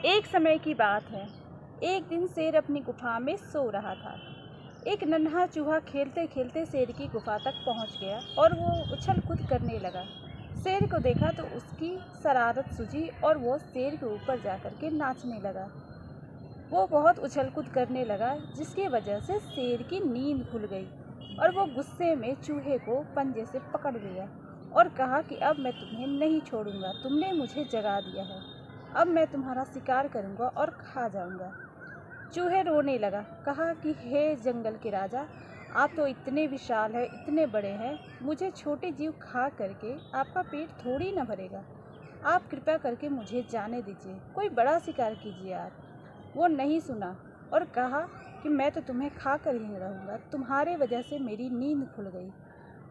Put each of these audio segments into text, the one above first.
एक समय की बात है। एक दिन शेर अपनी गुफा में सो रहा था। एक नन्हा चूहा खेलते खेलते शेर की गुफा तक पहुंच गया और वो उछल कूद करने लगा। शेर को देखा तो उसकी शरारत सूझी और वो शेर के ऊपर जाकर के नाचने लगा। वो बहुत उछल कूद करने लगा, जिसकी वजह से शेर की नींद खुल गई और वो गुस्से में चूहे को पंजे से पकड़ लिया और कहा कि अब मैं तुम्हें नहीं छोड़ूंगा, तुमने मुझे जगा दिया है, अब मैं तुम्हारा शिकार करूंगा और खा जाऊंगा। चूहे रोने लगा, कहा कि हे जंगल के राजा, आप तो इतने विशाल हैं, इतने बड़े हैं, मुझे छोटे जीव खा करके आपका पेट थोड़ी न भरेगा। आप कृपया करके मुझे जाने दीजिए, कोई बड़ा शिकार कीजिए आप। वो नहीं सुना और कहा कि मैं तो तुम्हें खा कर ही रहूँगा, तुम्हारे वजह से मेरी नींद खुल गई।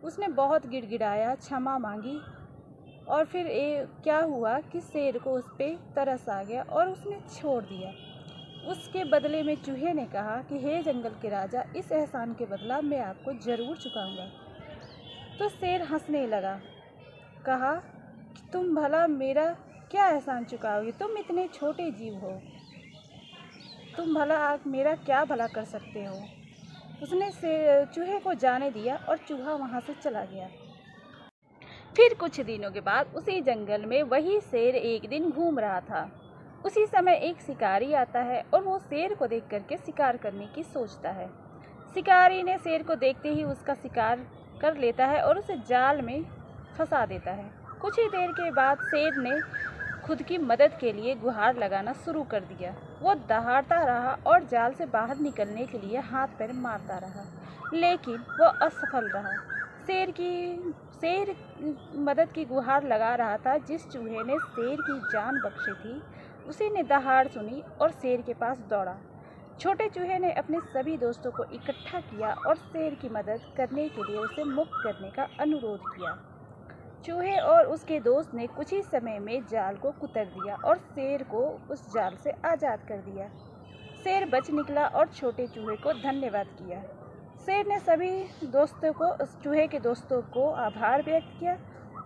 उसने बहुत गिड़गिड़ाया, क्षमा मांगी और फिर क्या हुआ कि शेर को उस पर तरस आ गया और उसने छोड़ दिया। उसके बदले में चूहे ने कहा कि हे जंगल के राजा, इस एहसान के बदला मैं आपको ज़रूर चुकाऊंगा। तो शेर हंसने लगा, कहा कि तुम भला मेरा क्या एहसान चुकाओगे, तुम इतने छोटे जीव हो, तुम भला आप मेरा क्या भला कर सकते हो। उसने चूहे को जाने दिया और चूहा वहाँ से चला गया। फिर कुछ दिनों के बाद उसी जंगल में वही शेर एक दिन घूम रहा था। उसी समय एक शिकारी आता है और वो शेर को देख करके शिकार करने की सोचता है। शिकारी ने शेर को देखते ही उसका शिकार कर लेता है और उसे जाल में फंसा देता है। कुछ ही देर के बाद शेर ने खुद की मदद के लिए गुहार लगाना शुरू कर दिया। वो दहाड़ता रहा और जाल से बाहर निकलने के लिए हाथ पैर मारता रहा, लेकिन वो असफल रहा। शेर मदद की गुहार लगा रहा था। जिस चूहे ने शेर की जान बख्शी थी, उसी ने दहाड़ सुनी और शेर के पास दौड़ा। छोटे चूहे ने अपने सभी दोस्तों को इकट्ठा किया और शेर की मदद करने के लिए उसे मुक्त करने का अनुरोध किया। चूहे और उसके दोस्त ने कुछ ही समय में जाल को कुतर दिया और शेर को उस जाल से आज़ाद कर दिया। शेर बच निकला और छोटे चूहे को धन्यवाद किया। शेर ने सभी दोस्तों को, उस चूहे के दोस्तों को आभार व्यक्त किया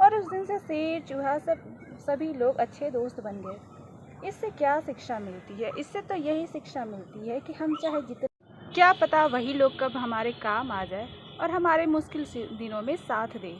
और उस दिन से शेर, चूहा सभी लोग अच्छे दोस्त बन गए। इससे क्या शिक्षा मिलती है? इससे तो यही शिक्षा मिलती है कि हम चाहे जितने, क्या पता वही लोग कब हमारे काम आ जाए और हमारे मुश्किल दिनों में साथ दे।